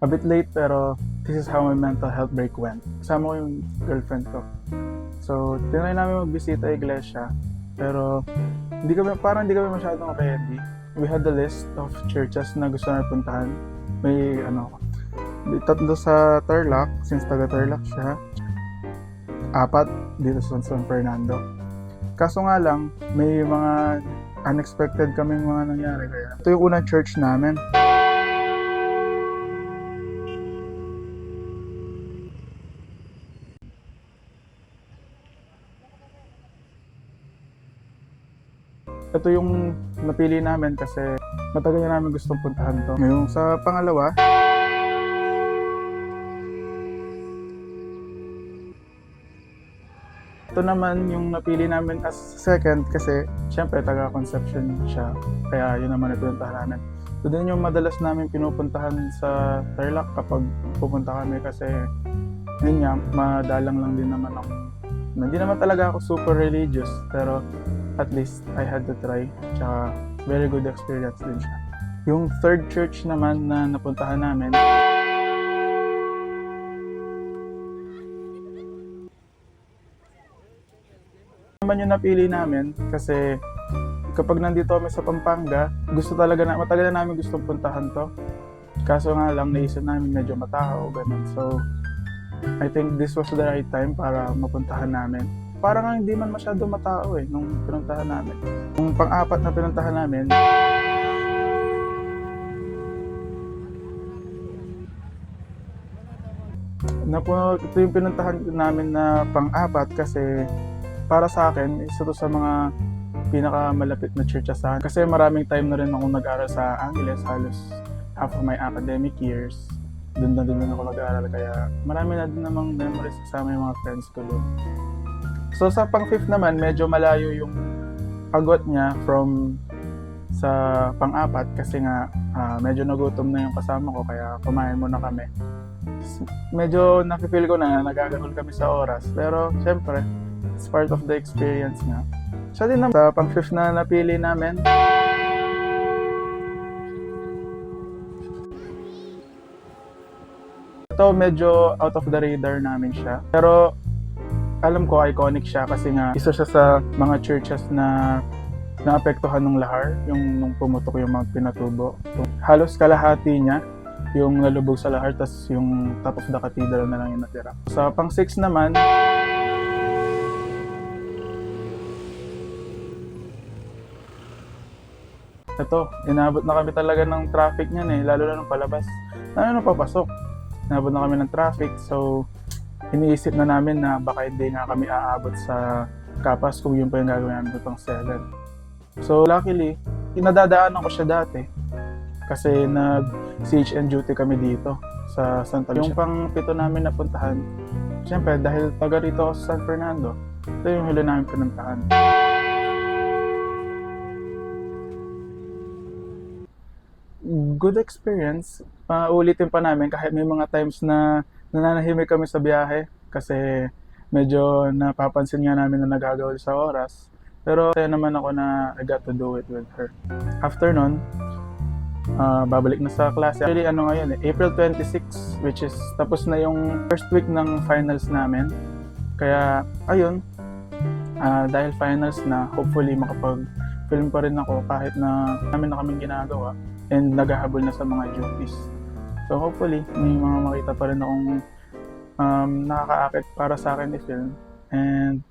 A bit late pero this is how my mental health break went. Kasama ko yung girlfriend ko. So, tinry namin magbisita iglesia. Pero, parang hindi kami masyadong ready. We had the list of churches na gusto namin puntahan. May tatlo sa Tarlac, since taga Tarlac siya. 4 dito sa San Fernando. Kaso nga lang, may mga unexpected kaming mga nangyari. Kaya ito yung unang church namin. Ito yung napili namin kasi matagal na namin gustong puntahan to. Ngayon sa pangalawa, ito naman yung napili namin as second kasi syempre taga-Conception siya. Kaya yun naman yung pinuntahan namin. Ito din yung madalas namin pinupuntahan sa Tarlac kapag pupunta kami kasi yun nga, madalang lang din naman ako. Hindi naman talaga ako super religious pero at least I had to try. Tsaka very good experience din siya. Yung third church naman na napuntahan namin, naman yung napili namin kasi kapag nandito kami sa Pampanga, matagal na namin gustong puntahan to. Kaso nga lang naisip namin medyo matao, ganun. So, I think this was the right time para mapuntahan namin. Parang nga hindi man masyado matao nung pinuntahan namin. Yung pang-apat na pinuntahan namin, ito yung pinuntahan namin na pang-apat kasi para sa akin, isa to sa mga pinakamalapit na church sa akin. Kasi maraming time na rin akong nag-aral sa Angeles, halos half of my academic years. Doon na din ako nag-aaral kaya marami na din namang memories kasama yung mga friends ko doon. So sa pang-fifth naman, medyo malayo yung agot niya from sa pang-apat kasi nga medyo nagutom na yung kasama ko kaya kumain muna kami. Medyo nafe-feel ko na nagagahol kami sa oras pero syempre, it's part of the experience nga. Siya din naman sa pang-fifth na napili namin. Ito medyo out of the radar namin siya. Pero alam ko iconic siya kasi nga isa siya sa mga churches na naapektuhan ng lahar, yung nung pumutok yung mga pinatubo. Halos kalahati niya yung nalubog sa lahar, tas yung top of the cathedral na lang yung natira. Sa pang-6 naman, ito, inabot na kami talaga ng traffic niyan lalo na nung palabas. Nung papasok, inabot na kami ng traffic, so iniisip na namin na baka hindi nga kami aabot sa Kapas kung yun pa yung gagawin namin itong 7. So luckily, nadadaanan ko siya dati kasi nag-CHN duty kami dito sa Santa Lucia. Yung pang-7 namin napuntahan, syempre dahil taga rito ako sa San Fernando, ito yung huli namin pinuntahan. Good experience. Ulitin pa namin kahit may mga times na nananahimik kami sa biyahe kasi medyo napapansin nga namin na nagagawal sa oras. Pero kaya naman ako na I got to do it with her. After nun, babalik na sa klase. Actually, ngayon April 26, which is tapos na yung first week ng finals namin. Kaya, ayun, dahil finals na, hopefully makapag-film pa rin ako kahit na namin na kaming ginagawa and naghahabol na sa mga duties. So hopefully, may mga makita pa rin akong nakakaakit para sa akin i-film. And